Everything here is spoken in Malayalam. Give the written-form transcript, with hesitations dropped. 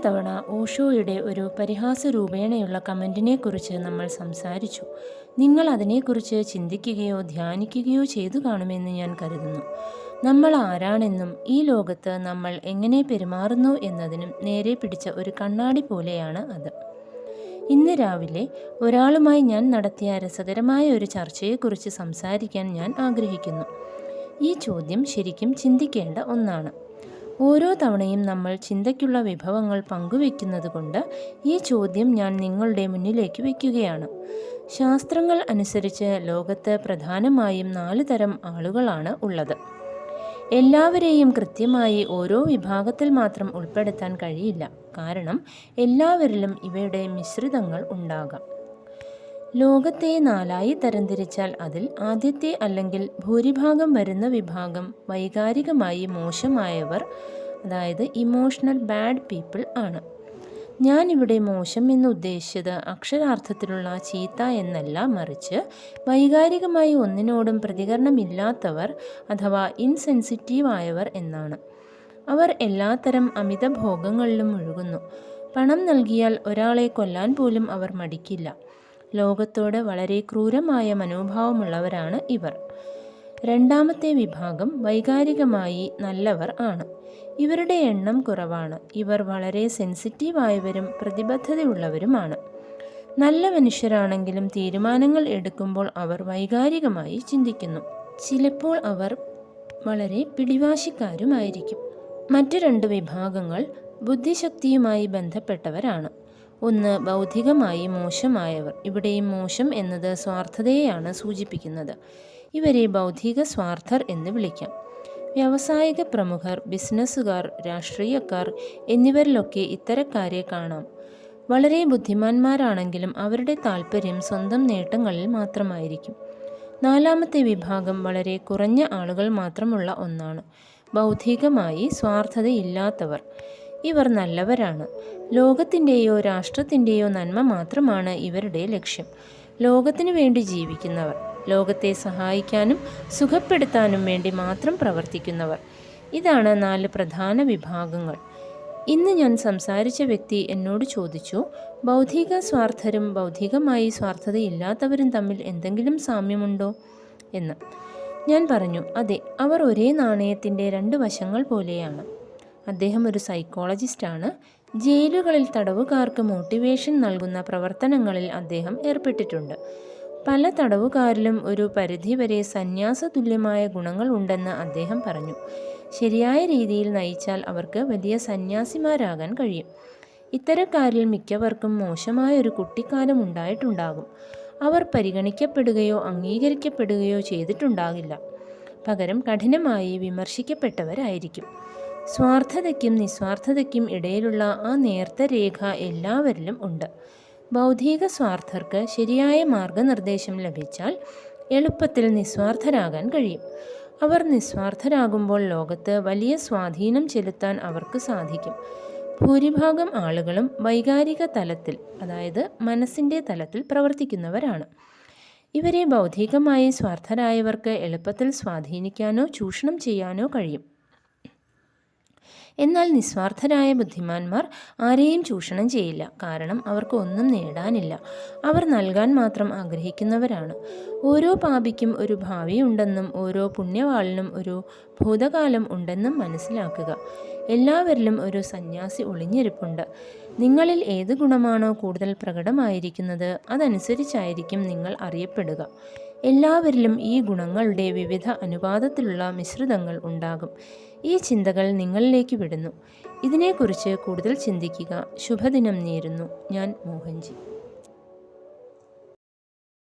തവണ ഓഷോയുടെ ഒരു പരിഹാസ രൂപേണയുള്ള കമൻറ്റിനെക്കുറിച്ച് നമ്മൾ സംസാരിച്ചു. നിങ്ങൾ അതിനെക്കുറിച്ച് ചിന്തിക്കുകയോ ധ്യാനിക്കുകയോ ചെയ്തു കാണുമെന്ന് ഞാൻ കരുതുന്നു. നമ്മൾ ആരാണെന്നും ഈ ലോകത്ത് നമ്മൾ എങ്ങനെ പെരുമാറുന്നു എന്നതിനും നേരെ പിടിച്ച ഒരു കണ്ണാടി പോലെയാണ് അത്. ഇന്ന് രാവിലെ ഒരാളുമായി ഞാൻ നടത്തിയ രസകരമായ ഒരു ചർച്ചയെക്കുറിച്ച് സംസാരിക്കാൻ ഞാൻ ആഗ്രഹിക്കുന്നു. ഈ ചോദ്യം ശരിക്കും ചിന്തിക്കേണ്ട ഒന്നാണ്. ഓരോ തവണയും നമ്മൾ ചിന്തയ്ക്കുള്ള വിഭവങ്ങൾ പങ്കുവെക്കുന്നത് കൊണ്ട് ഈ ചോദ്യം ഞാൻ നിങ്ങളുടെ മുന്നിലേക്ക് വയ്ക്കുകയാണ്. ശാസ്ത്രങ്ങൾ അനുസരിച്ച് ലോകത്ത് പ്രധാനമായും 4 തരം ആളുകളാണ് ഉള്ളത്. എല്ലാവരെയും കൃത്യമായി ഓരോ വിഭാഗത്തിൽ മാത്രം ഉൾപ്പെടുത്താൻ കഴിയില്ല. കാരണം എല്ലാവരിലും ഇവയുടെ മിശ്രിതങ്ങൾ ഉണ്ടാകാം. ലോകത്തെ 4ആയി തരംതിരിച്ചാൽ അതിൽ ആദ്യത്തെ അല്ലെങ്കിൽ ഭൂരിഭാഗം വരുന്ന വിഭാഗം വൈകാരികമായി മോശമായവർ, അതായത് ഇമോഷണൽ ബാഡ് പീപ്പിൾ ആണ്. ഞാനിവിടെ മോശം എന്ന് ഉദ്ദേശിച്ചത് അക്ഷരാർത്ഥത്തിലുള്ള ചീത്ത എന്നല്ല, മറിച്ച് വൈകാരികമായി ഒന്നിനോടും പ്രതികരണമില്ലാത്തവർ അഥവാ ഇൻസെൻസിറ്റീവ് ആയവർ എന്നാണ്. അവർ എല്ലാത്തരം അമിത ഭോഗങ്ങളിലും മുഴുകുന്നു. പണം നൽകിയാൽ ഒരാളെ കൊല്ലാൻ പോലും അവർ മടിക്കില്ല. ലോകത്തോട് വളരെ ക്രൂരമായ മനോഭാവമുള്ളവരാണ് ഇവർ. രണ്ടാമത്തെ വിഭാഗം വൈകാരികമായി നല്ലവർ ആണ്. ഇവരുടെ എണ്ണം കുറവാണ്. ഇവർ വളരെ സെൻസിറ്റീവായവരും പ്രതിബദ്ധതയുള്ളവരുമാണ്. നല്ല മനുഷ്യരാണെങ്കിലും തീരുമാനങ്ങൾ എടുക്കുമ്പോൾ അവർ വൈകാരികമായി ചിന്തിക്കുന്നു. ചിലപ്പോൾ അവർ വളരെ പിടിവാശിക്കാരുമായിരിക്കും. മറ്റു 2 വിഭാഗങ്ങൾ ബുദ്ധിശക്തിയുമായി ബന്ധപ്പെട്ടവരാണ്. ഒന്ന് ബൗദ്ധികമായി മോശമായവർ. ഇവിടെയും മോശം എന്നത് സ്വാർത്ഥതയെയാണ് സൂചിപ്പിക്കുന്നത്. ഇവരെ ബൗദ്ധിക സ്വാർത്ഥർ എന്ന് വിളിക്കാം. വ്യാവസായിക പ്രമുഖർ, ബിസിനസ്സുകാർ, രാഷ്ട്രീയക്കാർ എന്നിവരിലൊക്കെ ഇത്തരക്കാരെ കാണാം. വളരെ ബുദ്ധിമാന്മാരാണെങ്കിലും അവരുടെ താല്പര്യം സ്വന്തം നേട്ടങ്ങളിൽ മാത്രമായിരിക്കും. 4ാമത്തെ വിഭാഗം വളരെ കുറഞ്ഞ ആളുകൾ മാത്രമുള്ള ഒന്നാണ്. ബൗദ്ധികമായി സ്വാർത്ഥതയില്ലാത്തവർ. ഇവർ നല്ലവരാണ്. ലോകത്തിൻ്റെയോ രാഷ്ട്രത്തിൻ്റെയോ നന്മ മാത്രമാണ് ഇവരുടെ ലക്ഷ്യം. ലോകത്തിനു വേണ്ടി ജീവിക്കുന്നവർ. ലോകത്തെ സഹായിക്കാനും സുഖപ്പെടുത്താനും വേണ്ടി മാത്രം പ്രവർത്തിക്കുന്നവർ. ഇതാണ് 4 പ്രധാന വിഭാഗങ്ങൾ. ഇന്ന് ഞാൻ സംസാരിച്ച വ്യക്തി എന്നോട് ചോദിച്ചു, ബൗദ്ധിക സ്വാർത്ഥരും ബൗദ്ധികമായി സ്വാർത്ഥതയില്ലാത്തവരും തമ്മിൽ എന്തെങ്കിലും സാമ്യമുണ്ടോ എന്ന്. ഞാൻ പറഞ്ഞു, അതെ, അവർ ഒരേ നാണയത്തിൻ്റെ 2 വശങ്ങൾ പോലെയാണ്. അദ്ദേഹം ഒരു സൈക്കോളജിസ്റ്റാണ്. ജയിലുകളിൽ തടവുകാർക്ക് മോട്ടിവേഷൻ നൽകുന്ന പ്രവർത്തനങ്ങളിൽ അദ്ദേഹം ഏർപ്പെട്ടിട്ടുണ്ട്. പല തടവുകാരിലും ഒരു പരിധിവരെ സന്യാസ തുല്യമായ ഗുണങ്ങൾ ഉണ്ടെന്ന് അദ്ദേഹം പറഞ്ഞു. ശരിയായ രീതിയിൽ നയിച്ചാൽ അവർക്ക് വലിയ സന്യാസിമാരാകാൻ കഴിയും. ഇത്തരക്കാരിൽ മിക്കവർക്കും മോശമായ ഒരു കുട്ടിക്കാലം ഉണ്ടായിട്ടുണ്ടാകും. അവർ പരിഗണിക്കപ്പെടുകയോ അംഗീകരിക്കപ്പെടുകയോ ചെയ്തിട്ടുണ്ടാകില്ല. പകരം കഠിനമായി വിമർശിക്കപ്പെട്ടവരായിരിക്കും. സ്വാർത്ഥതയ്ക്കും നിസ്വാർത്ഥതയ്ക്കും ഇടയിലുള്ള ആ നേർത്ത രേഖ എല്ലാവരിലും ഉണ്ട്. ബൗദ്ധിക സ്വാർത്ഥർക്ക് ശരിയായ മാർഗനിർദ്ദേശം ലഭിച്ചാൽ എളുപ്പത്തിൽ നിസ്വാർത്ഥരാകാൻ കഴിയും. അവർ നിസ്വാർത്ഥരാകുമ്പോൾ ലോകത്ത് വലിയ സ്വാധീനം ചെലുത്താൻ അവർക്ക് സാധിക്കും. ഭൂരിഭാഗം ആളുകളും വൈകാരിക തലത്തിൽ, അതായത് മനസ്സിൻ്റെ തലത്തിൽ പ്രവർത്തിക്കുന്നവരാണ്. ഇവരെ ബൗദ്ധികമായി സ്വാർത്ഥരായവർക്ക് എളുപ്പത്തിൽ സ്വാധീനിക്കാനോ ചൂഷണം ചെയ്യാനോ കഴിയും. എന്നാൽ നിസ്വാർത്ഥരായ ബുദ്ധിമാന്മാർ ആരെയും ചൂഷണം ചെയ്യില്ല. കാരണം അവർക്ക് ഒന്നും നേടാനില്ല. അവർ നൽകാൻ മാത്രം ആഗ്രഹിക്കുന്നവരാണ്. ഓരോ പാപിക്കും ഒരു ഭാവിയുണ്ടെന്നും ഓരോ പുണ്യവാളിനും ഒരു ഭൂതകാലം ഉണ്ടെന്നും മനസ്സിലാക്കുക. എല്ലാവരിലും ഒരു സന്യാസി ഒളിഞ്ഞിരിപ്പുണ്ട്. നിങ്ങളിൽ ഏത് ഗുണമാണോ കൂടുതൽ പ്രകടമായിരിക്കുന്നത് അതനുസരിച്ചായിരിക്കും നിങ്ങൾ അറിയപ്പെടുക. എല്ലാവരിലും ഈ ഗുണങ്ങളുടെ വിവിധ അനുപാതത്തിലുള്ള മിശ്രിതങ്ങൾ ഉണ്ടാകും. ഈ ചിന്തകൾ നിങ്ങളിലേക്ക് വിടുന്നു. ഇതിനെക്കുറിച്ച് കൂടുതൽ ചിന്തിക്കുക. ശുഭദിനം നേരുന്നു. ഞാൻ മോഹൻജി.